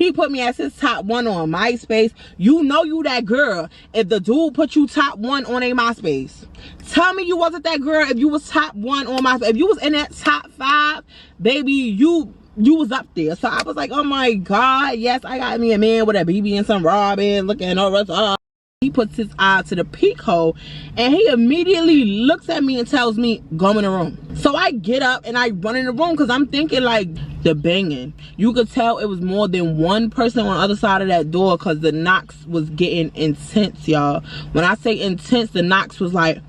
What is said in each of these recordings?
He put me as his top 1 on MySpace. You know you that girl if the dude put you top 1 on a MySpace. Tell me you wasn't that girl if you was top 1 on MySpace. If you was in that top 5, baby, you was up there. So I was like, oh my God, yes, I got me a man with a BB and some Robin looking over us. He puts his eye to the peek hole and he immediately looks at me and tells me, go in the room. So I get up and I run in the room because I'm thinking like the banging. You could tell it was more than one person on the other side of that door because the knocks was getting intense, y'all. When I say intense, the knocks was like,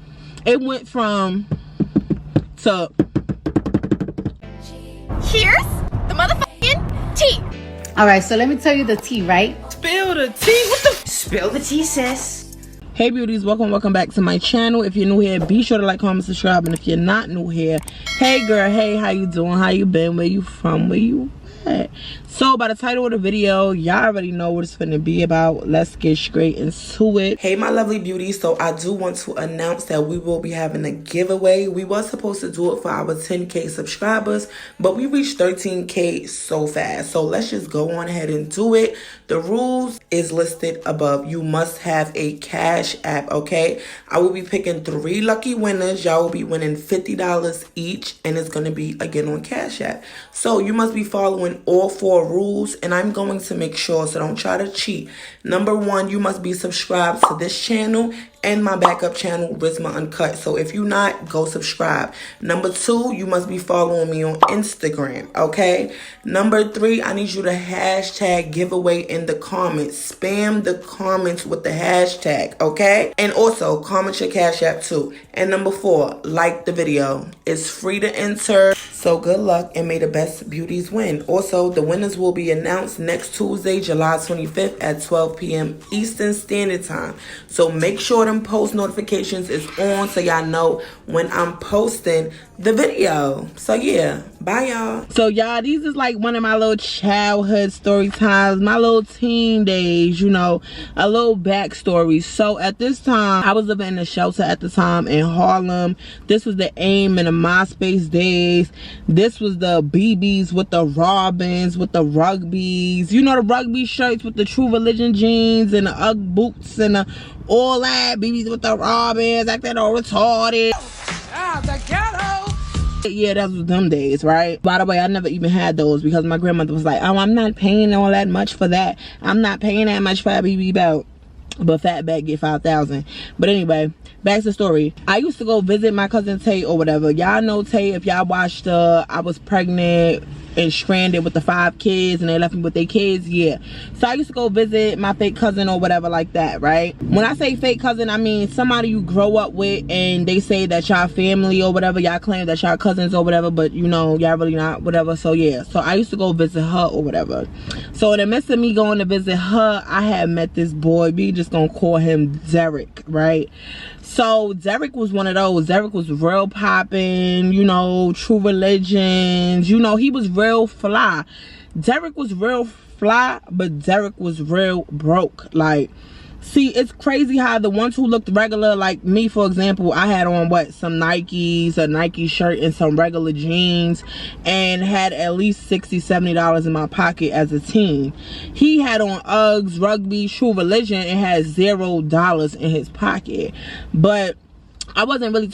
it went from to here's the motherfucking tea. All right, so let me tell you the tea, right? spill the tea. What the? Spill the tea, sis. Hey beauties, welcome back to my channel. If you're new here, be sure to like, comment, subscribe, and if you're not new here, hey girl, hey, how you doing? How you been? Where you from? Where you at? So by the title of the video, y'all already know what it's finna be about. Let's get straight into it. Hey my lovely beauties, so I do want to announce that we will be having a giveaway. We were supposed to do it for our 10K subscribers, but we reached 13K so fast. So let's just go on ahead and do it. The rules is listed above. You must have a Cash App, okay? I will be picking 3 lucky winners. Y'all will be winning $50 each, and it's gonna be again on Cash App. So you must be following all 4 rules, and I'm going to make sure, so don't try to cheat. Number 1, you must be subscribed to this channel and my backup channel, Risma Uncut. So if you're not, go subscribe. Number 2, you must be following me on Instagram, okay? Number 3, I need you to hashtag giveaway in the comments. Spam the comments with the hashtag, okay? And also, comment your Cash App too. And number 4, like the video. It's free to enter. So good luck and may the best beauties win. Also, the winners will be announced next Tuesday, July 25th at 12 p.m. Eastern Standard Time. So make sure them post notifications is on so y'all know when I'm posting the video. So yeah, bye y'all. So y'all, these is like one of my little childhood story times, my little teen days, you know, a little backstory. So at this time, I was living in a shelter at the time in Harlem. This was the AIM and the MySpace days. This was the BBs with the Robins, with the rugbies. You know, the rugby shirts with the True Religion jeans and the Ugg boots and the all that. BBs with the Robins, acting all retarded. Ah, the ghetto. Yeah, that was them days, right? By the way, I never even had those because my grandmother was like, oh, I'm not paying all that much for that. I'm not paying that much for a BB belt. But fatback get 5,000. But anyway, back to the story. I used to go visit my cousin Tay or whatever. Y'all know Tay. If y'all watched I was pregnant and stranded with the 5 kids and they left me with their kids, yeah. So I used to go visit my fake cousin or whatever like that, right? When I say fake cousin, I mean somebody you grow up with and they say that y'all family or whatever, y'all claim that y'all cousins or whatever, but you know y'all really not, whatever. So yeah, so I used to go visit her or whatever. So in the midst of me going to visit her, I had met this boy. We just gonna call him Derek, right? So Derek was one of those. Derek was real popping, you know, True Religions, you know, he was real fly. Derek was real fly, but Derek was real broke. Like, see, it's crazy how the ones who looked regular, like me, for example, I had on what, some Nikes, a Nike shirt and some regular jeans, and had at least $60-70 in my pocket as a teen. He had on Uggs, rugby, True Religion, and had $0 in his pocket. But I wasn't really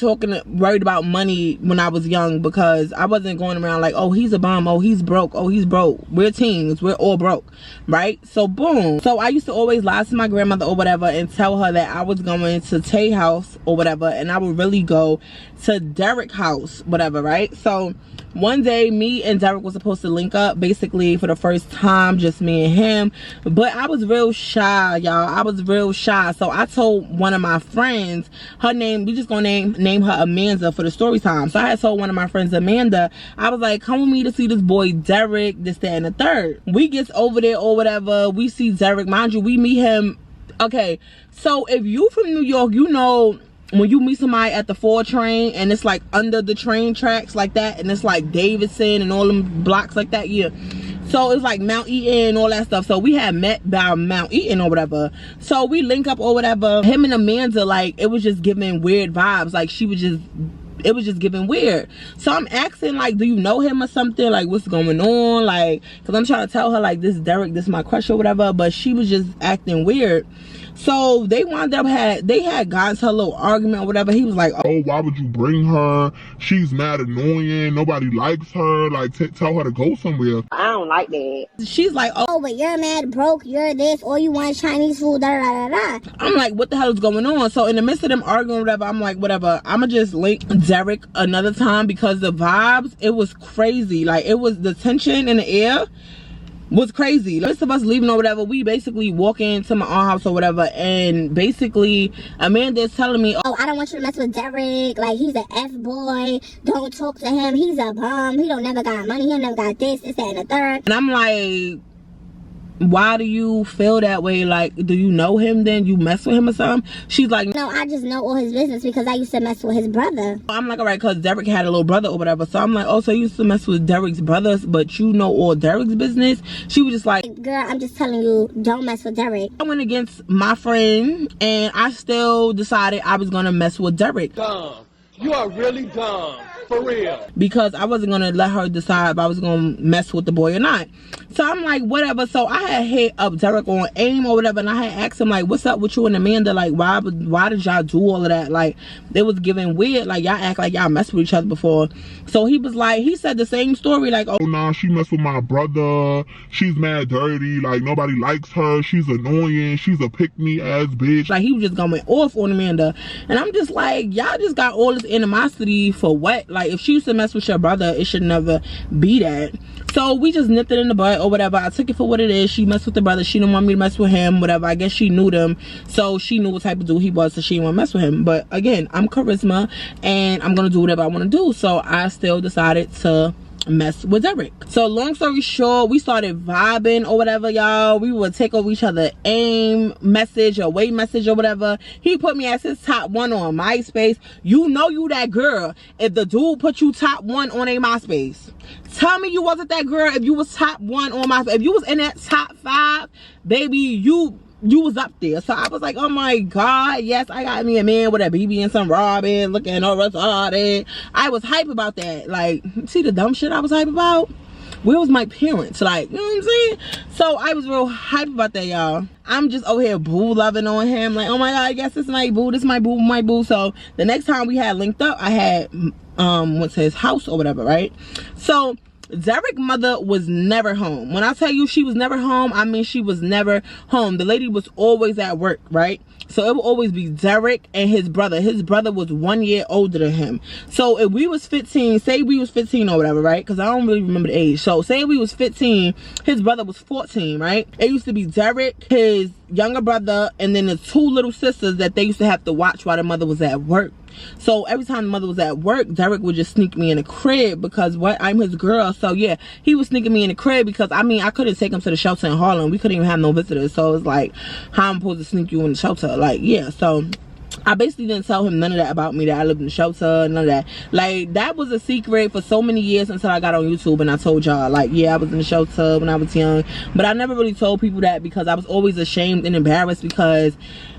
worried about money when I was young because I wasn't going around like, oh, he's a bum, oh, he's broke, oh, he's broke. We're teens, we're all broke, right? So boom. So I used to always lie to my grandmother or whatever and tell her that I was going to Tay house or whatever, and I would really go to Derek house, whatever, right? So one day, me and Derek was supposed to link up, basically for the first time, just me and him. But I was real shy, y'all. I was real shy. So I told one of my friends, her name, we just gonna name her Amanda for the story time. So I had told one of my friends, Amanda, I was like, come with me to see this boy Derek, this, that, and the third. We gets over there or whatever. We see Derek. Mind you, we meet him. Okay, so if you from New York, you know, when you meet somebody at the 4 train and it's like under the train tracks like that, and it's like Davidson and all them blocks like that, yeah. So it's like Mount Eaton and all that stuff. So we had met by Mount Eaton or whatever. So we link up or whatever. Him and Amanda, like, it was just giving weird vibes. Like, she was just it was just giving weird. So I'm asking, like, do you know him or something? Like, what's going on? Like, because I'm trying to tell her, like, this is Derek, this is my crush or whatever, but she was just acting weird. So they wound up they had gotten to a little argument or whatever. He was like, oh, why would you bring her? She's mad annoying. Nobody likes her. Like, tell her to go somewhere. I don't like that. She's like, oh, but you're mad broke, you're this, all you want is Chinese food, da da da da. I'm like, what the hell is going on? So in the midst of them arguing or whatever, I'm like, whatever, I'ma just link Derek another time, because the vibes, it was crazy. Like, it was, the tension in the air was crazy. The rest of us leaving or whatever, we basically walk into my aunt house or whatever, and basically Amanda's telling me, oh, I don't want you to mess with Derek, like, he's an F-boy, don't talk to him, he's a bum, he don't never got money, he never got this, that, and the third. And I'm like, why do you feel that way? Like, do you know him then? You mess with him or something? She's like, no, I just know all his business because I used to mess with his brother. I'm like, all right, because Derek had a little brother or whatever. So I'm like, oh, so you used to mess with Derek's brothers, but you know all Derek's business? She was just like, girl, I'm just telling you, don't mess with Derek. I went against my friend, and I still decided I was going to mess with Derek. Dumb. You are really dumb. For real. Because I wasn't going to let her decide if I was going to mess with the boy or not. So I'm like, whatever. So I had hit up Derek on AIM or whatever, and I had asked him, like, what's up with you and Amanda? Like, why did y'all do all of that? Like, it was giving weird. Like, y'all act like y'all messed with each other before. So he was like, he said the same story, like, oh, nah, she messed with my brother. She's mad dirty. Like, nobody likes her. She's annoying. She's a pick-me-ass bitch. Like, he was just going off on Amanda. And I'm just like, y'all just got all this animosity for what? Like, if she used to mess with your brother, it should never be that. So we just nipped it in the butt or whatever. I took it for what it is. She messed with the brother. She didn't want me to mess with him, whatever. I guess she knew them, so she knew what type of dude he was, so she didn't want to mess with him. But again, I'm Charisma, and I'm gonna do whatever I want to do. So I still decided to mess with Derek. So long story short, we started vibing or whatever, y'all. We would take over each other AIM message or wait message or whatever. He put me as his top 1 on MySpace. You know you that girl if the dude put you top 1 on a MySpace. Tell me you wasn't that girl if you was top 1 on MySpace. If you was in that top 5, baby, you was up there. So I was like, oh my god, yes, I got me a man with a BB and some Robin looking all retarded. I was hype about that. Like, see the dumb shit I was hype about? Where was my parents? Like, you know what I'm saying? So I was real hype about that, y'all. I'm just over here boo loving on him, like, oh my god, I guess this is my boo, this is my boo, my boo. So the next time we had linked up, I had went to his house or whatever, right? So Derek's mother was never home. When I tell you she was never home, I mean she was never home. The lady was always at work, right? So it would always be Derek and his brother. His brother was 1 year older than him. So if we was 15, say we was 15 or whatever, right? Because I don't really remember the age. So say we was 15, his brother was 14, right? It used to be Derek, his younger brother, and then the 2 little sisters that they used to have to watch while the mother was at work. So every time the mother was at work, Derek would just sneak me in the crib because what? I'm his girl. So yeah, he was sneaking me in the crib because I mean I couldn't take him to the shelter in Harlem. We couldn't even have no visitors. So it's like, how I'm supposed to sneak you in the shelter? Like, yeah, so I basically didn't tell him none of that about me, that I lived in the shelter, none of that. Like, that was a secret for so many years until I got on YouTube and I told y'all, like, yeah, I was in the shelter when I was young. But I never really told people that because I was always ashamed and embarrassed because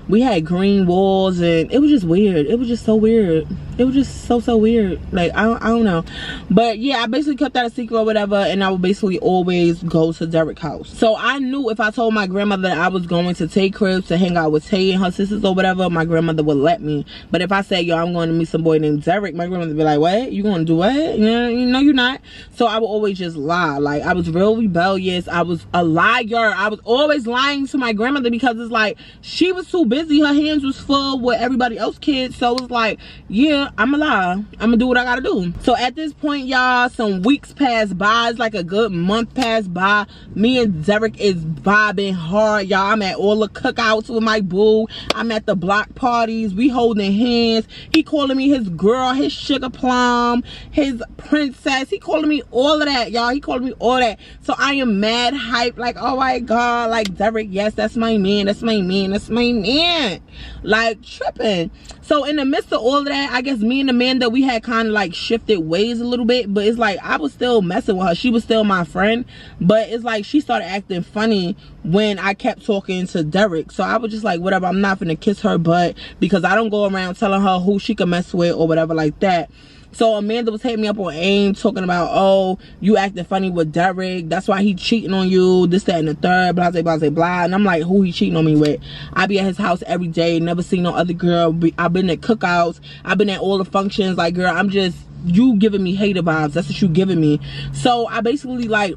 we had green walls and it was just weird. It was just so weird. It was just so weird. Like, I don't know. But yeah, I basically kept that a secret or whatever, and I would basically always go to Derek's house. So I knew if I told my grandmother that I was going to Tay cribs to hang out with Tay and her sisters or whatever, my grandmother would let me. But if I said, yo, I'm going to meet some boy named Derek, my grandmother would be like, what? You going to do what? Yeah, no, you're not. So I would always just lie. Like, I was real rebellious. I was a liar. I was always lying to my grandmother because it's like, she was too busy. Her hands was full with everybody else's kids. So it's like, yeah, I'm a lie. I'm gonna do what I gotta do. So at this point, y'all, some weeks passed by. It's like a good month passed by. Me and Derek is vibing hard, y'all. I'm at all the cookouts with my boo. I'm at the block parties. We holding hands. He calling me his girl, his sugar plum, his princess. He calling me all of that, y'all. He calling me all that. So I am mad hype. Like, oh my god, like, Derek, yes, that's my man. That's my man. That's my man. Like, tripping. So in the midst of all of that, I guess me and Amanda, we had kind of like shifted ways a little bit, but it's like I was still messing with her. She was still my friend, but it's like she started acting funny when I kept talking to Derek. So I was just like, whatever, I'm not gonna kiss her butt because I don't go around telling her who she can mess with or whatever like that. So Amanda was hitting me up on AIM talking about, oh, you acting funny with Derek, that's why he cheating on you, this, that, and the third, blah, blah, blah, blah. And I'm like, who he cheating on me with? I be at his house every day, never seen no other girl. I've been at cookouts, I've been at all the functions. Like, girl, I'm just, you giving me hater vibes. That's what you giving me. So I basically like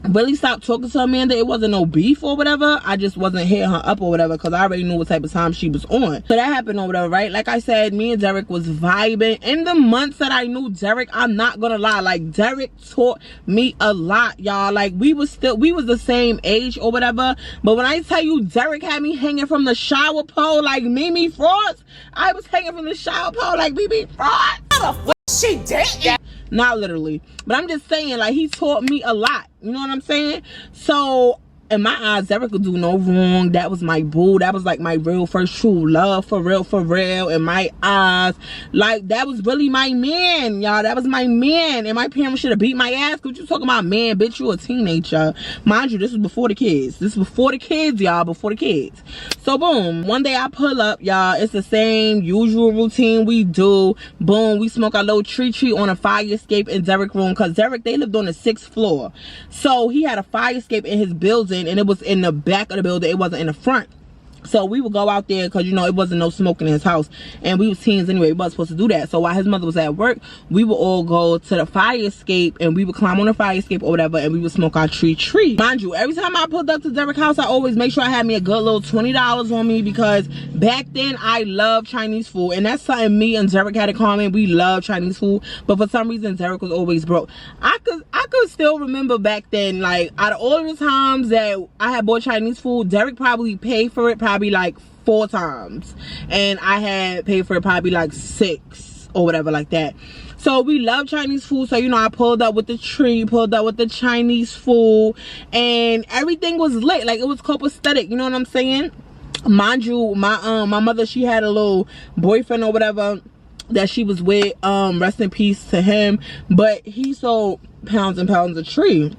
really stopped talking to Amanda. It wasn't no beef or whatever, I just wasn't hitting her up or whatever, because I already knew what type of time she was on. So that happened or whatever, right? Like I said, me and Derek was vibing. In the months that I knew Derek, I'm not gonna lie, like Derek taught me a lot, y'all. Like we was the same age or whatever, but when I tell you Derek had me hanging from the shower pole like Mimi Frost, I was hanging from the shower pole like Mimi Frost. How the fuck she did? Not literally, but I'm just saying, like, he taught me a lot, you know what I'm saying? So in my eyes, Derek could do no wrong. That was my boo. That was like my real first true love, for real, in my eyes. Like, that was really my man, y'all. That was my man. And my parents should have beat my ass. What you talking about, man? Bitch, you a teenager. Mind you, this was before the kids. This was before the kids, y'all. Before the kids. So boom, one day I pull up, y'all. It's the same usual routine we do. Boom, we smoke our little tree on a fire escape in Derek's room, because Derek, they lived on the 6th floor. So he had a fire escape in his building, and it was in the back of the building. It wasn't in the front. So we would go out there, because you know it wasn't no smoking in his house, and we was teens anyway. We wasn't supposed to do that. So while his mother was at work, we would all go to the fire escape, and we would climb on the fire escape or whatever, and we would smoke our tree. Mind you, every time I pulled up to Derek's house, I always make sure I had me a good little $20 on me, because back then I loved Chinese food, and that's something me and Derek had in common. We love Chinese food, but for some reason Derek was always broke. I could still remember back then, like, out of all the times that I had bought Chinese food, Derek probably paid for it probably like 4 times, and I had paid for it probably like 6 or whatever like that. So we love Chinese food. So, you know, I pulled up with the tree, pulled up with the Chinese food, and everything was lit. Like, it was copacetic, you know what I'm saying? Mind you, my mother, she had a little boyfriend or whatever that she was with, rest in peace to him, but he sold pounds and pounds of tree.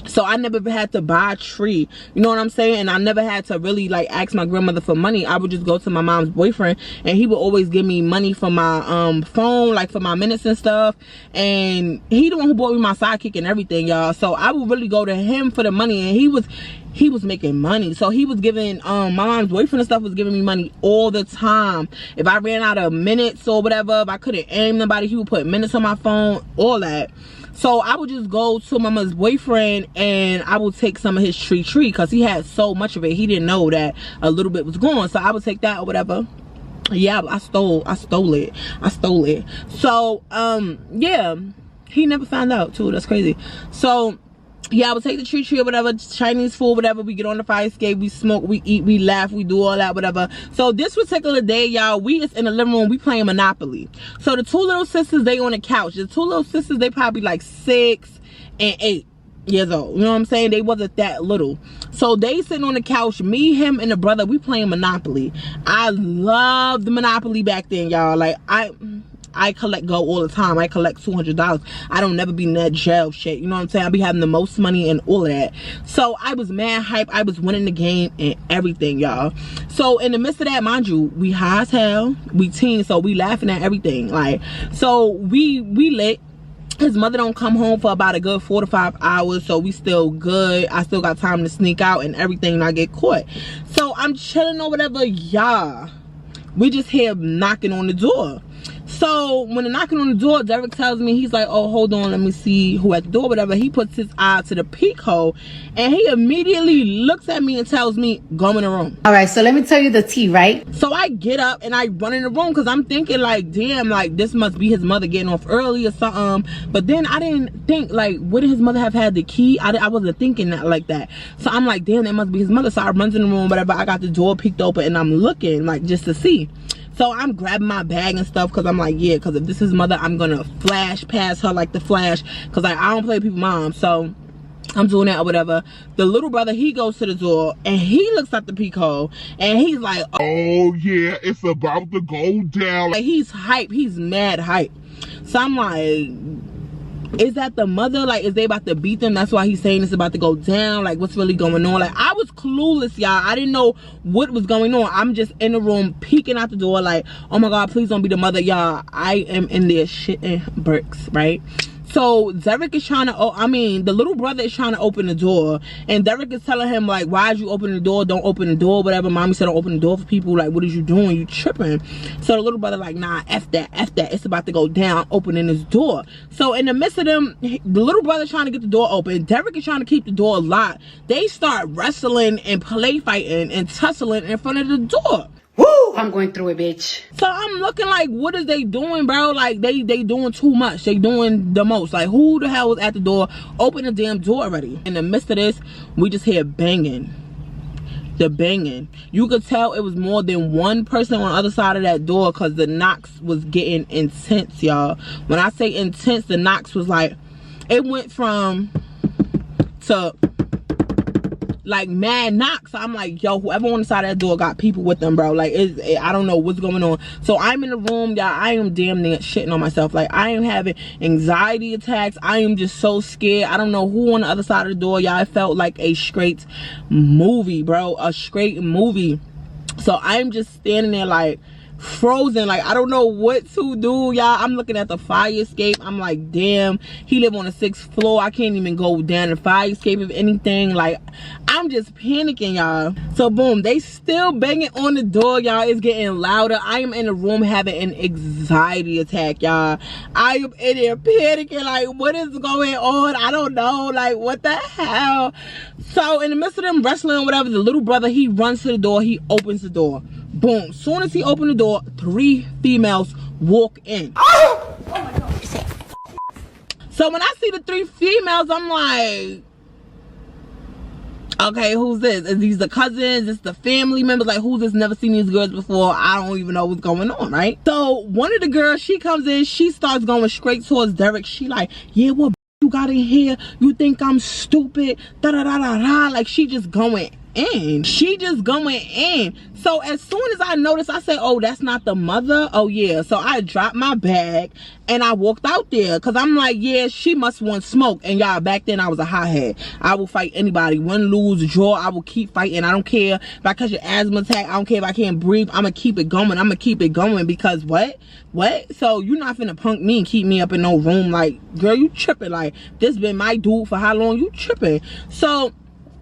So I never had to buy a tree, you know what I'm saying? And I never had to really like ask my grandmother for money. I would just go to my mom's boyfriend, and he would always give me money for my phone, like for my minutes and stuff. And he the one who bought me my sidekick and everything, y'all. So I would really go to him for the money, and he was making money. So he was giving my mom's boyfriend and stuff was giving me money all the time. If I ran out of minutes or whatever, if I couldn't aim nobody, he would put minutes on my phone, all that. So I would just go to mama's boyfriend, and I would take some of his tree because he had so much of it. He didn't know that a little bit was gone. So I would take that or whatever. Yeah, I stole it. So yeah, he never found out too. That's crazy. So yeah, I would take the tree or whatever, Chinese food, whatever. We get on the fire escape, we smoke, we eat, we laugh, we do all that, whatever. So this particular day, y'all, we is in the living room, we playing Monopoly. So the 2 little sisters, they on the couch. The 2 little sisters, they probably like 6 and 8 years old. You know what I'm saying? They wasn't that little. So they sitting on the couch, me, him, and the brother, we playing Monopoly. I loved the Monopoly back then, y'all. Like, I collect gold all the time. I collect $200. I don't never be in that jail shit. You know what I'm saying? I be having the most money and all of that. So I was mad hype. I was winning the game and everything, y'all. So in the midst of that, mind you, we high as hell. We teen, so we laughing at everything. Like, so we lit. His mother don't come home for about a good 4 to 5 hours, so we still good. I still got time to sneak out and everything, and I get caught. So I'm chilling or whatever, y'all. We just hear knocking on the door. So when they're knocking on the door, Derek tells me, he's like, oh, hold on, let me see who at the door, whatever. He puts his eye to the peephole, and he immediately looks at me and tells me, go in the room. All right, so let me tell you the tea, right? So I get up and I run in the room, because I'm thinking like, damn, like this must be his mother getting off early or something. But then I didn't think, like, wouldn't his mother have had the key? I wasn't thinking that like that. So I'm like, damn, that must be his mother. So I run in the room, whatever. I got the door peeked open, and I'm looking like just to see. So I'm grabbing my bag and stuff, because I'm like, yeah, because if this is mother, I'm gonna flash past her like the Flash, because like, I don't play people's mom. So I'm doing that or whatever. The little brother, he goes to the door, and he looks at the peephole, and he's like, oh yeah, it's about to go down. Like, he's hype. He's mad hype. So I'm like, is that the mother? Like, is they about to beat them? That's why he's saying it's about to go down. Like, what's really going on? Like, I was clueless, y'all. I didn't know what was going on. I'm just in the room peeking out the door like, oh my God, please don't be the mother. Y'all, I am in there shitting bricks, right? So Derek is trying to, the little brother is trying to open the door, and Derek is telling him like, why'd you open the door? Don't open the door, whatever. Mommy said don't open the door for people. Like, what is you doing? You tripping? So the little brother like, nah, F that. It's about to go down, opening his door. So in the midst of them, the little brother trying to get the door open, Derek is trying to keep the door locked. They start wrestling and play fighting and tussling in front of the door. Woo! I'm going through it, bitch. So I'm looking like, what is they doing, bro? Like, they doing too much. They doing the most. Like, who the hell was at the door? Open the damn door already. In the midst of this, we just hear banging. The banging. You could tell it was more than one person on the other side of that door because the knocks was getting intense, y'all. When I say intense, the knocks was like, it went from to like mad knocks. I'm like, yo, whoever on the side of that door got people with them, bro. Like, I don't know what's going on. So I'm in the room, y'all. I am damn near shitting on myself. Like, I am having anxiety attacks. I am just so scared. I don't know who on the other side of the door, y'all. It felt like a straight movie, bro. A straight movie. So I'm just standing there like frozen. Like, I don't know what to do, y'all. I'm looking at the fire escape. I'm like, damn, he live on the 6th floor. I can't even go down the fire escape if anything. Like, I'm just panicking, y'all. So boom, they still banging on the door, y'all. It's getting louder. I am in the room having an anxiety attack, y'all. I am in there panicking, like, what is going on? I don't know, like, what the hell? So in the midst of them wrestling or whatever, the little brother, he runs to the door. He opens the door. Boom. Soon as he opened the door, 3 females walk in. Oh my God. So when I see the 3 females, I'm like, okay, who's this? Is these the cousins? Is the family members? Like, who's this? Never seen these girls before. I don't even know what's going on, right? So one of the girls, she comes in, she starts going straight towards Derek. She like, yeah, what you got in here? You think I'm stupid? Da da da da da. Like, she just going in. She just going in. So as soon as I noticed, I said, oh, that's not the mother. Oh yeah. So I dropped my bag and I walked out there because I'm like, yeah, she must want smoke. And y'all, back then I was a hothead. I will fight anybody, win, lose, draw. I will keep fighting. I don't care if I catch an asthma attack. I don't care if I can't breathe. I'm gonna keep it going. I'm gonna keep it going because what so you're not finna punk me and keep me up in no room. Like, girl, you tripping. Like, this been my dude for how long? You tripping. So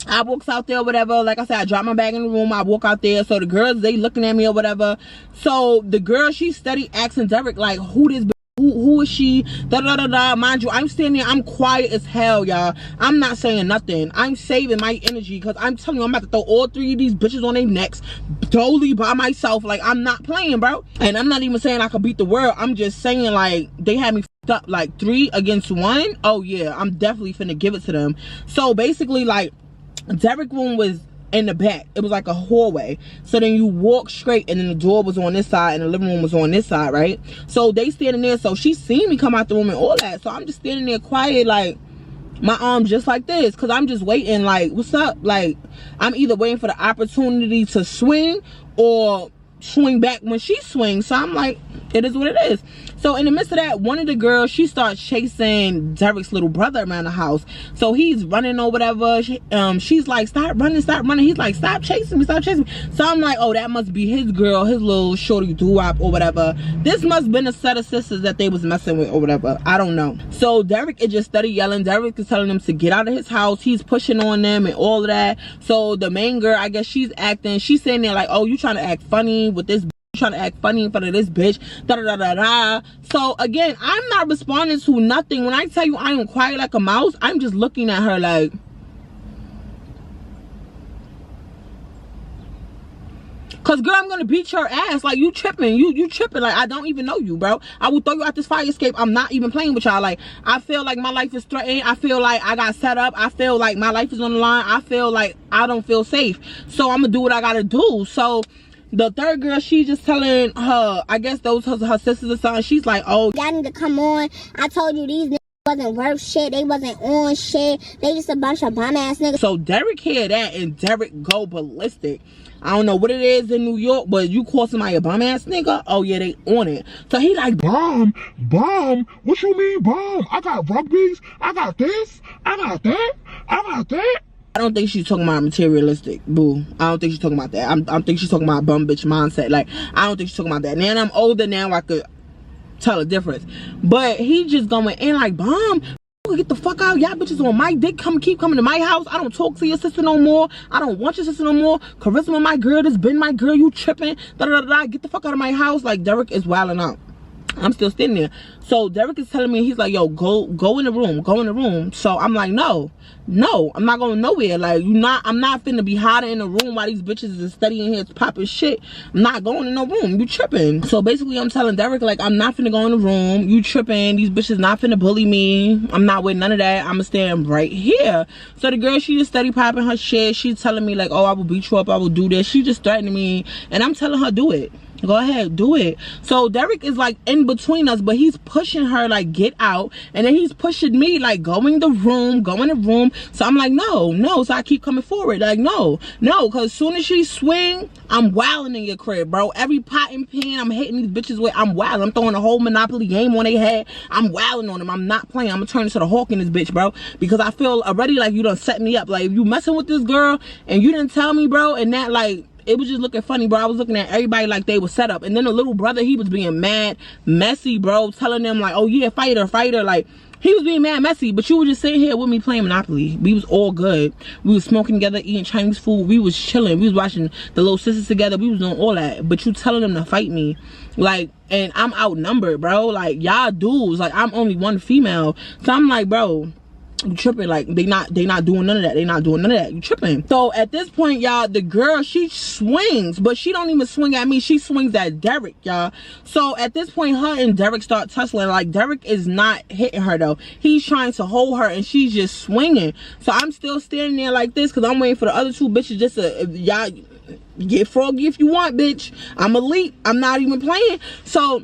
I walks out there or whatever. Like I said, I drop my bag in the room. I walk out there. So the girls, they looking at me or whatever. So the girl, she steady asking Derek, like, who this who is she? Da da da da. Mind you, I'm standing there, I'm quiet as hell, y'all. I'm not saying nothing. I'm saving my energy because I'm telling you, I'm about to throw all 3 of these bitches on their necks totally by myself. Like, I'm not playing, bro. And I'm not even saying I could beat the world. I'm just saying, like, they had me f***ed up like 3 against 1. Oh yeah, I'm definitely finna give it to them. So basically, like, Derek room was in the back. It was like a hallway. So then you walk straight and then the door was on this side and the living room was on this side, right? So they standing there. So she seen me come out the room and all that. So I'm just standing there quiet, like, my arms just like this, because I'm just waiting, like, what's up? Like, I'm either waiting for the opportunity to swing or swing back when she swings. So I'm like, it is what it is. So in the midst of that, one of the girls, she starts chasing Derek's little brother around the house. So he's running or whatever. She's like, stop running, stop running. He's like, stop chasing me, stop chasing me. So I'm like, oh, that must be his girl, his little shorty doo-wop or whatever. This must have been a set of sisters that they was messing with or whatever. I don't know. So Derek is just steady yelling. Derek is telling them to get out of his house. He's pushing on them and all of that. So the main girl, I guess she's saying there like, oh, you trying to act funny with this, trying to act funny in front of this bitch, da da da da da. So again, I'm not responding to nothing. When I tell you I am quiet like a mouse, I'm just looking at her like, cause girl, I'm gonna beat your ass. Like, you tripping, you tripping. Like, I don't even know you, bro. I will throw you out this fire escape. I'm not even playing with y'all. Like, I feel like my life is threatened. I feel like I got set up. I feel like my life is on the line. I feel like I don't feel safe. So I'm gonna do what I gotta do. So the third girl, she just telling her, I guess those her sisters or something. She's like, oh, y'all need to come on. I told you these niggas wasn't worth shit. They wasn't on shit. They just a bunch of bum ass niggas. So Derek hear that and Derek go ballistic. I don't know what it is in New York, but you call somebody a bum ass nigga, oh yeah, they on it. So he like, Bomb? What you mean bomb? I got rugbies, I got this, I got that, I got that. I don't think she's talking about materialistic, boo. I don't think she's talking about that. I think she's talking about bum bitch mindset. Like, I don't think she's talking about that. Now I'm older, now I could tell a difference. But he just going in like, bomb, get the fuck out. Y'all bitches on my dick. Keep coming to my house. I don't talk to your sister no more. I don't want your sister no more. Charisma, my girl, this been my girl. You tripping. Da da da da. Get the fuck out of my house. Like, Derek is wilding out. I'm still standing there. So Derek is telling me, he's like, yo, go in the room. Go in the room. So I'm like, no, I'm not going nowhere. Like, I'm not finna be hiding in the room while these bitches is studying here popping shit. I'm not going in no room. You tripping. So basically I'm telling Derek, like, I'm not finna go in the room. You tripping. These bitches not finna bully me. I'm not with none of that. I'ma stand right here. So the girl, she just steady popping her shit. She's telling me like, oh, I will beat you up. I will do this. She just threatening me. And I'm telling her, do it. Go ahead, do it. So Derek is like in between us, but he's pushing her like, get out. And then he's pushing me like, go in the room. So I'm like, no. So I keep coming forward. Like, no. Because as soon as she swing, I'm wilding in your crib, bro. Every pot and pan I'm hitting these bitches with, I'm wilding. I'm throwing a whole Monopoly game on their head. I'm wilding on them. I'm not playing. I'm going to turn into the Hawk in this bitch, bro. Because I feel already like you done set me up. Like, if you messing with this girl and you didn't tell me, bro, and that like, it was just looking funny, bro. I was looking at everybody like they was set up. And then the little brother, he was being mad, messy, bro. Telling them like, oh yeah, fighter. Like, he was being mad, messy. But you were just sitting here with me playing Monopoly. We was all good. We was smoking together, eating Chinese food. We was chilling. We was watching the little sisters together. We was doing all that. But you telling them to fight me. Like, and I'm outnumbered, bro. Like, y'all dudes. Like, I'm only one female. So I'm like, bro, you tripping. Like, they not doing none of that. They not doing none of that. You tripping. So at this point, y'all, the girl, she swings, but she don't even swing at me. She swings at Derek, y'all. So at this point, her and Derek start tussling. Like, Derek is not hitting her though. He's trying to hold her and she's just swinging. So I'm still standing there like this because I'm waiting for the other two bitches just to, y'all get froggy if you want, bitch. I'm elite. I'm not even playing. So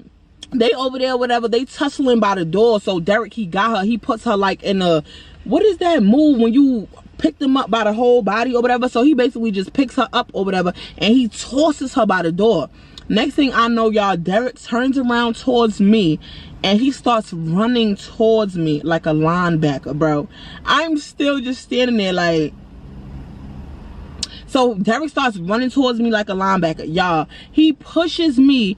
they over there, whatever, they tussling by the door. So Derek, he got her. He puts her like in a, what is that move when you pick them up by the whole body or whatever? So he basically just picks her up or whatever and he tosses her by the door. Next thing I know, y'all, Derek turns around towards me and he starts running towards me like a linebacker, bro. I'm still just standing there like, so Derek starts running towards me like a linebacker, y'all. He pushes me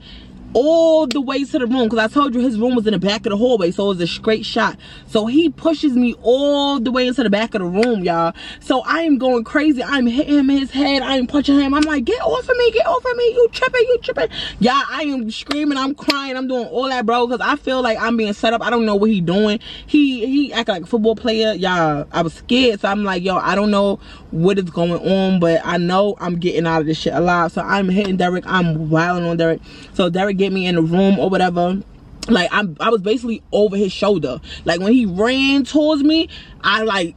all the way to the room because I told you his room was in the back of the hallway, so it was a straight shot. So he pushes me all the way into the back of the room, y'all. So I am going crazy. I'm hitting him in his head. I am punching him. I'm like, get off of me, you tripping. Yeah, I am screaming, I'm crying, I'm doing all that, bro, because I feel like I'm being set up. I don't know what he doing. He acting like a football player, y'all. I was scared, so I'm like, yo, I don't know what is going on, but I know I'm getting out of this shit alive. So I'm hitting Derek. I'm wilding on Derek. So Derek get me in the room or whatever. Like, I was basically over his shoulder. Like, when he ran towards me,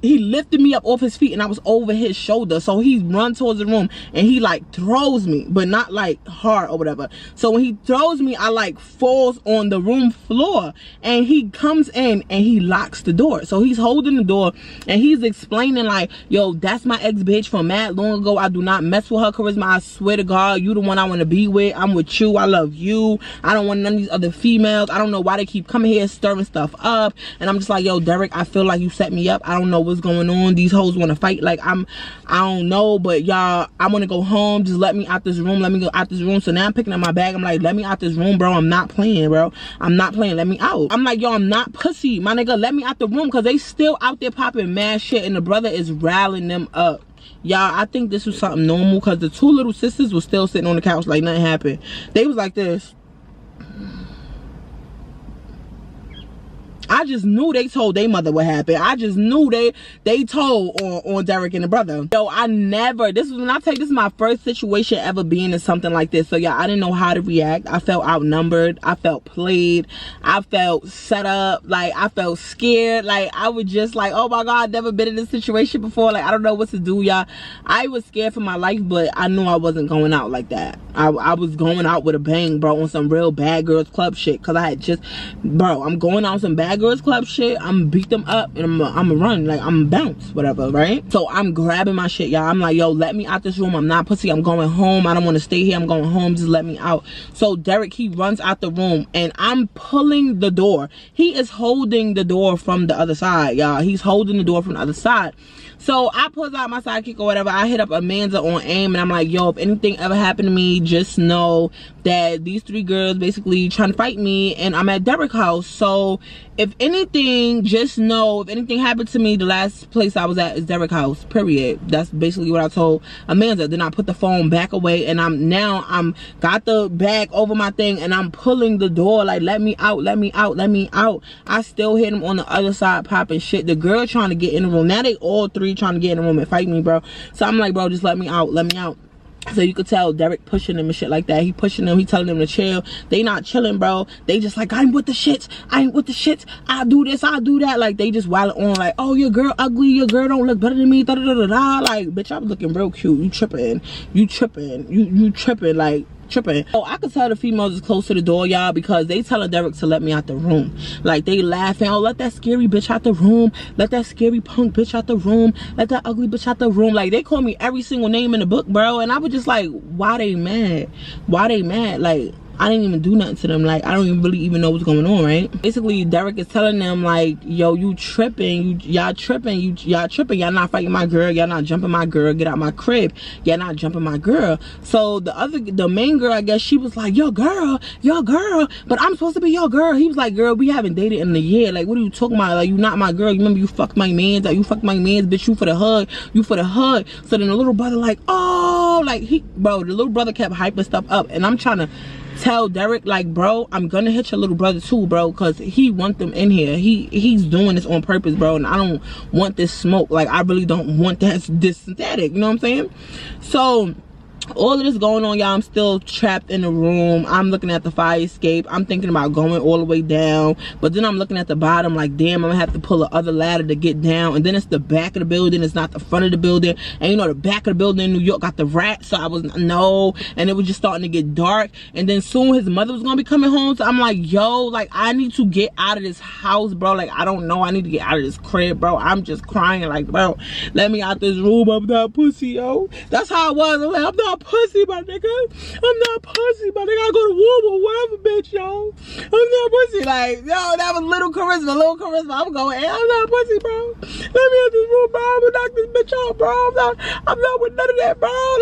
he lifted me up off his feet and I was over his shoulder. So he run towards the room and he like throws me, but not like hard or whatever. So when he throws me, I like falls on the room floor and he comes in and he locks the door. So he's holding the door and he's explaining like, yo, that's my ex-bitch from mad long ago. I do not mess with her, Charisma. I swear to God, you the one I want to be with. I'm with you. I love you. I don't want none of these other females. I don't know why they keep coming here stirring stuff up. And I'm just like, yo, Derek, I feel like you set me up. I don't know what's going on. These hoes want to fight. Like, I don't know, but y'all, I want to go home. Just let me out this room. Let me go out this room. So now I'm picking up my bag. I'm like, let me out this room, bro. I'm not playing, bro. I'm not playing. Let me out. I'm like, yo, I'm not pussy, my nigga. Let me out the room because they still out there popping mad shit and the brother is rallying them up. Y'all, I think this was something normal because the two little sisters was still sitting on the couch like nothing happened. They was like this. I just knew they told their mother what happened. I just knew they told on Derek and the brother. Yo, this is my first situation ever being in something like this. So yeah, I didn't know how to react. I felt outnumbered. I felt played. I felt set up. Like, I felt scared. Like, I was just like, oh my God, I've never been in this situation before. Like, I don't know what to do, y'all. I was scared for my life, but I knew I wasn't going out like that. I was going out with a bang, bro, on some real Bad Girls Club shit. Cause I had just, bro, I'm going out on some Bad bad girls club shit, I'm beat them up and I'm run, like I'm bounce, whatever, right? So I'm grabbing my shit, y'all. I'm like, yo, let me out this room. I'm not pussy. I'm going home. I don't want to stay here. I'm going home. Just let me out. So Derek, he runs out the room and I'm pulling the door. He is holding the door from the other side, y'all. He's holding the door from the other side. So I pull out my sidekick or whatever. I hit up Amanda on AIM and I'm like, yo, if anything ever happened to me, just know that these 3 girls basically trying to fight me and I'm at Derek's house. So if anything, just know if anything happened to me, the last place I was at is Derek's house, period. That's basically what I told Amanda. Then I put the phone back away and I'm got the bag over my thing and I'm pulling the door like, let me out, let me out, let me out. I still hit him on the other side popping shit. The girl trying to get in the room. Now they all 3 trying to get in the room and fight me, bro. So I'm like, bro, just let me out, let me out. So you could tell Derek pushing them and shit like that. He pushing them, he telling them to chill. They not chilling, bro. They just like, I'm with the shits, I ain't with the shits, I'll do this, I'll do that. Like they just wilding on like, oh, your girl ugly, your girl don't look better than me, da da da da da. Like, bitch, I'm looking real cute. You tripping, you tripping, you tripping, like tripping. Oh, I could tell the females is close to the door, y'all, because they telling Derek to let me out the room. Like they laughing, oh, let that scary bitch out the room, let that scary punk bitch out the room, let that ugly bitch out the room. Like they call me every single name in the book, bro. And I was just like, why they mad? Why they mad? Like I didn't even do nothing to them. Like I don't even really even know what's going on, right? Basically Derek is telling them like, yo, you tripping, y'all tripping, y'all not fighting my girl, y'all not jumping my girl, get out my crib, y'all not jumping my girl. So the main girl, I guess, she was like, your girl, but I'm supposed to be your girl. He was like, girl, we haven't dated in a year. Like what are you talking about? Like you not my girl. You remember you fucked my mans, like you fucked my mans, bitch, you for the hug, you for the hug. So then the little brother like, oh, like the little brother kept hyping stuff up and I'm trying to tell Derek like, bro, I'm gonna hit your little brother too, bro, because he want them in here. He's doing this on purpose, bro, and I don't want this smoke. Like I really don't want this synthetic, you know what I'm saying? So all of this going on, y'all. I'm still trapped in the room. I'm looking at the fire escape. I'm thinking about going all the way down, but then I'm looking at the bottom like, damn, I'm gonna have to pull the other ladder to get down. And then it's the back of the building, it's not the front of the building. And you know, the back of the building in New York got the rats, so I was and it was just starting to get dark. And then soon his mother was gonna be coming home, so I'm like, yo, like I need to get out of this house, bro. Like I don't know, I need to get out of this crib, bro. I'm just crying like, bro, let me out this room. I'm not pussy, yo. That's how I was. I'm like, I'm not pussy, my nigga. I'm not pussy, my nigga. I go to war or whatever, bitch, yo. I'm not pussy. Like, yo, that was little charisma. I'm going, hey, I'm not pussy, bro. Let me out this room, bro. I'm gonna knock this bitch off, bro. I'm not with none of that, bro.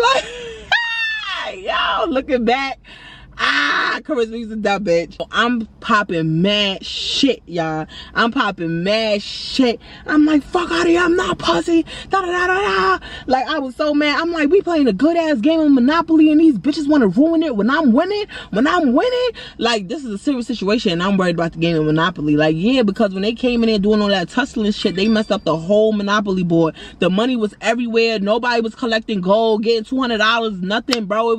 Like, yo, looking back, Charisma, you's a dumb bitch. I'm popping mad shit, y'all. I'm popping mad shit. I'm like, fuck out of here, I'm not pussy. Da da da da da. Like I was so mad. I'm like, we playing a good ass game of Monopoly and these bitches want to ruin it when I'm winning. Like this is a serious situation and I'm worried about the game of Monopoly. Like yeah, because when they came in there doing all that tussling shit, they messed up the whole Monopoly board. The money was everywhere. Nobody was collecting gold, getting $200, nothing, bro.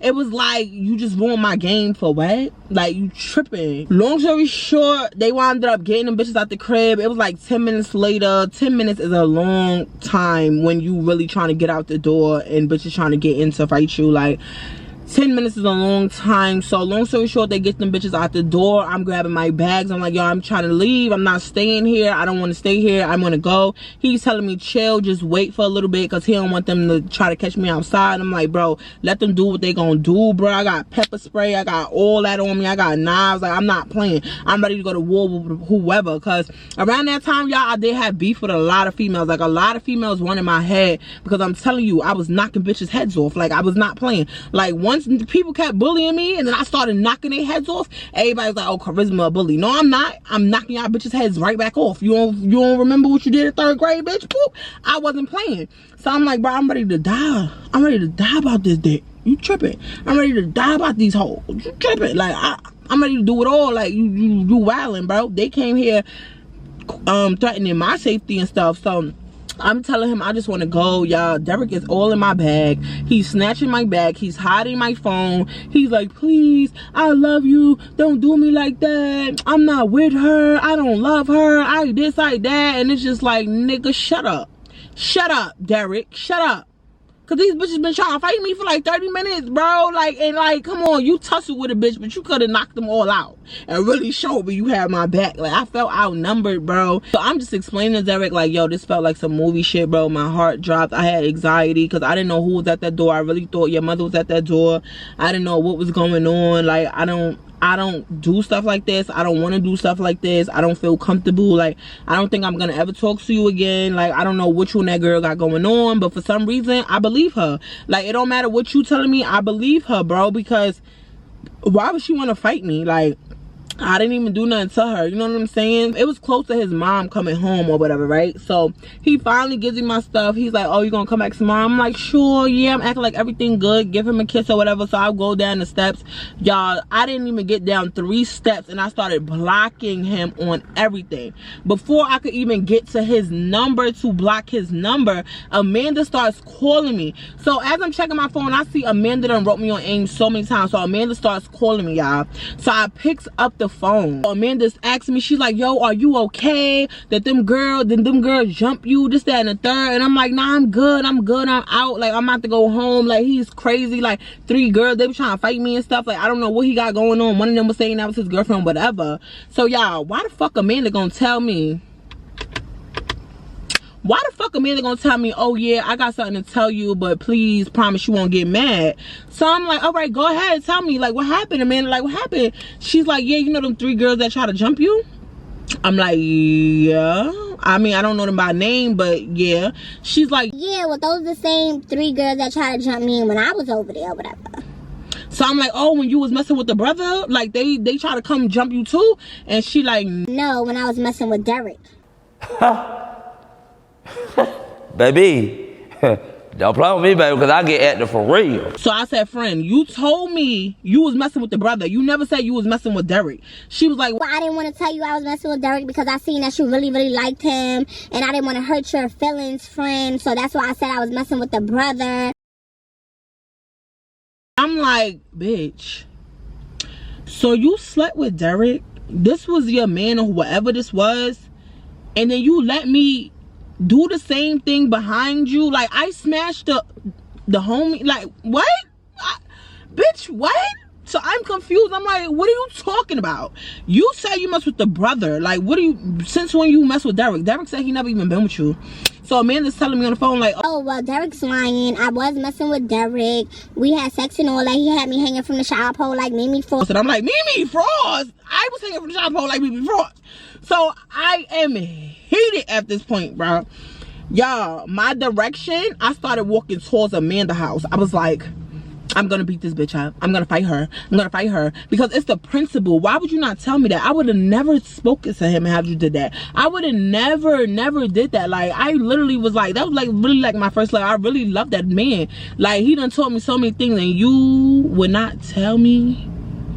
It was like, you just ruined my game for what? Like you tripping. Long story short, they wound up getting them bitches out the crib. It was like 10 minutes later. 10 minutes is a long time when you really trying to get out the door and bitches trying to get in to fight you. Like 10 minutes is a long time. So long story short, they get them bitches out the door. I'm grabbing my bags. I'm like, yo, I'm trying to leave. I'm not staying here. I don't want to stay here. I'm gonna go. He's telling me chill, just wait for a little bit because he don't want them to try to catch me outside. I'm like, bro, let them do what they gonna do, bro. I got pepper spray, I got all that on me, I got knives. Like I'm not playing. I'm ready to go to war with whoever. Because around that time, y'all, I did have beef with a lot of females. Like a lot of females wanted my head because I'm telling you, I was knocking bitches heads off. Like I was not playing. Like once people kept bullying me and then I started knocking their heads off, everybody was like, oh, Charisma a bully. No, I'm not. I'm knocking y'all bitches heads right back off. You don't remember what you did in 3rd grade, bitch? Poop. I wasn't playing. So I'm like, bro, I'm ready to die. I'm ready to die about this dick. You tripping. I'm ready to die about these hoes. You tripping. Like I'm ready to do it all. Like you wilding, bro. They came here threatening my safety and stuff. So I'm telling him I just want to go, y'all. Derek is all in my bag. He's snatching my bag. He's hiding my phone. He's like, please, I love you. Don't do me like that. I'm not with her. I don't love her. I this, I that. And it's just like, nigga, shut up. Shut up, Derek. Shut up. Cause these bitches been trying to fight me for like 30 minutes, bro. Like, and like, come on, you tussled with a bitch, but you could have knocked them all out and really showed me you had my back. Like, I felt outnumbered, bro. So I'm just explaining to Derek, like, yo, this felt like some movie shit, bro. My heart dropped. I had anxiety because I didn't know who was at that door. I really thought your mother was at that door. I didn't know what was going on. Like, I don't do stuff like this. I don't want to do stuff like this. I don't feel comfortable. Like, I don't think I'm gonna ever talk to you again. Like, I don't know what you and that girl got going on, but for some reason I believe her. Like, it don't matter what you telling me, I believe her, bro, because why would she want to fight me? Like, I didn't even do nothing to her, you know what I'm saying? It was close to his mom coming home or whatever, right? So he finally gives me my stuff. He's like, oh, you gonna come back tomorrow? I'm like, sure, yeah. I'm acting like everything good. Give him a kiss or whatever. So I'll go down the steps. Y'all, I didn't even get down 3 steps and I started blocking him on everything. Before I could even get to his number to block his number, Amanda starts calling me. So as I'm checking my phone, I see Amanda done wrote me on AIM so many times. So Amanda starts calling me, y'all. So I picks up the phone. Amanda's asking me, she's like, yo, are you okay? That them girls jump you, this, that, and the third. And I'm like, nah, I'm good, I'm out. Like, I'm about to go home. Like, he's crazy. Like, 3 girls, they were trying to fight me and stuff. Like, I don't know what he got going on. One of them was saying that was his girlfriend, whatever. So y'all, why the fuck Amanda gonna tell me? Why the fuck Amanda gonna tell me, oh yeah, I got something to tell you, but please promise you won't get mad? So I'm like, all right, go ahead, tell me, like, what happened, Amanda? Like, what happened? She's like, yeah, you know them 3 girls that try to jump you? I'm like, yeah. I mean, I don't know them by name, but yeah. She's like, yeah, well, those are the same 3 girls that tried to jump me when I was over there or whatever. So I'm like, oh, when you was messing with the brother, like, they try to come jump you too? And she like, no, when I was messing with Derek. Baby, don't play with me, baby, because I get active for real. So I said, friend, you told me you was messing with the brother. You never said you was messing with Derek. She was like, well, I didn't want to tell you I was messing with Derek because I seen that you really, really liked him. And I didn't want to hurt your feelings, friend. So that's why I said I was messing with the brother. I'm like, bitch. So you slept with Derek? This was your man or whoever this was? And then you let me do the same thing behind you? Like, I smashed the homie. Like, what? Bitch, what? So I'm confused. I'm like, what are you talking about? You say you mess with the brother. Like, what are you, since when you mess with Derek? Derek said he never even been with you. So Amanda's telling me on the phone, like, oh, well, Derek's lying. I was messing with Derek. We had sex and all that. He had me hanging from the shower pole like Mimi Frost. And I'm like, Mimi Frost? I was hanging from the shower pole like Mimi Frost. So I am heated at this point, bro. Y'all, my direction, I started walking towards Amanda's house. I was like, I'm gonna beat this bitch up. I'm gonna fight her. I'm gonna fight her. Because it's the principle. Why would you not tell me that? I would have never spoken to him and have you did that. I would have never did that. Like, I literally was like, that was like really like my first love. I really loved that man. Like, he done told me so many things and you would not tell me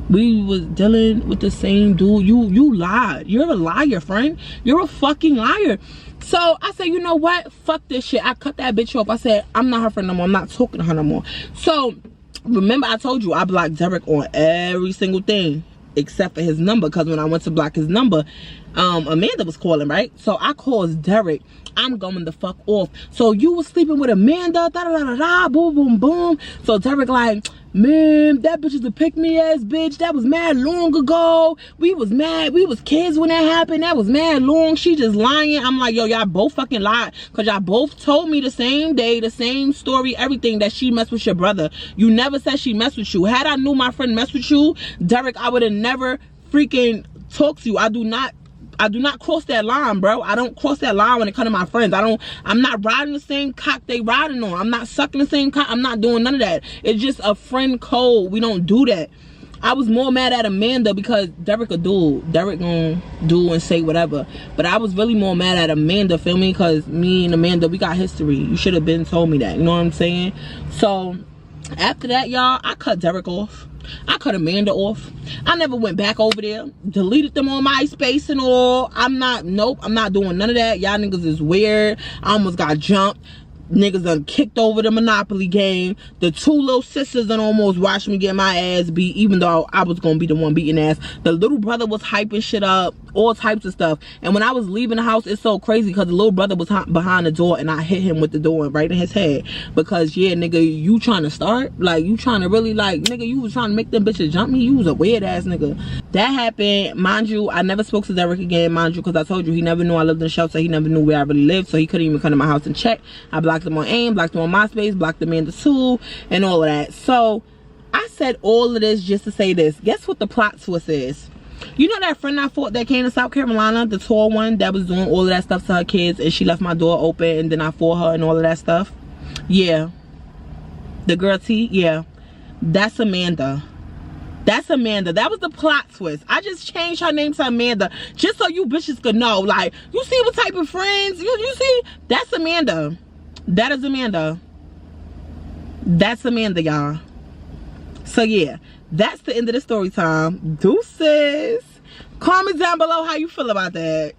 we was dealing with the same dude. You lied. You're a liar, friend. You're a fucking liar. So I said, you know what? Fuck this shit. I cut that bitch off. I said, I'm not her friend no more. I'm not talking to her no more. So remember, I told you I blocked Derek on every single thing except for his number, because when I went to block his number, Amanda was calling, right? So I called Derek. I'm going the fuck off. So you was sleeping with Amanda, da da da da da, boom boom boom. So Derek like, man, that bitch is a pick-me-ass bitch. That was mad long ago. We was mad. We was kids when that happened. That was mad long. She just lying. I'm like, yo, y'all both fucking lied. Because y'all both told me the same day, the same story, everything, that she messed with your brother. You never said she messed with you. Had I knew my friend messed with you, Derek, I would have never freaking talked to you. I do not cross that line, bro. I don't cross that line when it comes to my friends. I'm not riding the same cock they riding on. I'm not sucking the same cock. I'm not doing none of that. It's just a friend code. We don't do that. I was more mad at Amanda because Derek a dude. Derek gonna do and say whatever. But I was really more mad at Amanda, feel me? Because me and Amanda, we got history. You should have been told me that. You know what I'm saying? So after that, y'all, I cut Derek off. I cut Amanda off. I never went back over there. Deleted them on MySpace and all. I'm not doing none of that. Y'all niggas is weird. I almost got jumped. Niggas done kicked over the Monopoly game. The 2 little sisters done almost watched me get my ass beat, even though I was gonna be the one beating ass. The little brother was hyping shit up, all types of stuff. And when I was leaving the house, it's so crazy because the little brother was behind the door and I hit him with the door right in his head. Because yeah, nigga, you trying to start? Like, you trying to really, like, nigga, you was trying to make them bitches jump me? You was a weird ass nigga. That happened. Mind you, I never spoke to Derek again, mind you, because I told you he never knew I lived in the shelter. He never knew where I really lived, so he couldn't even come to my house and check. I blocked him on AIM, blocked him on MySpace, blocked him in the tool, and all of that. So I said all of this just to say this. Guess what the plot twist is? You know that friend I fought that came to South Carolina, the tall one that was doing all of that stuff to her kids, and she left my door open and then I fought her and all of that stuff? Yeah. The girl T? Yeah. That's Amanda. That's Amanda. That was the plot twist. I just changed her name to Amanda just so you bitches could know. Like, you see what type of friends? You see? That's Amanda. That is Amanda. That's Amanda, y'all. So yeah, that's the end of the story time. Deuces. Comment down below how you feel about that.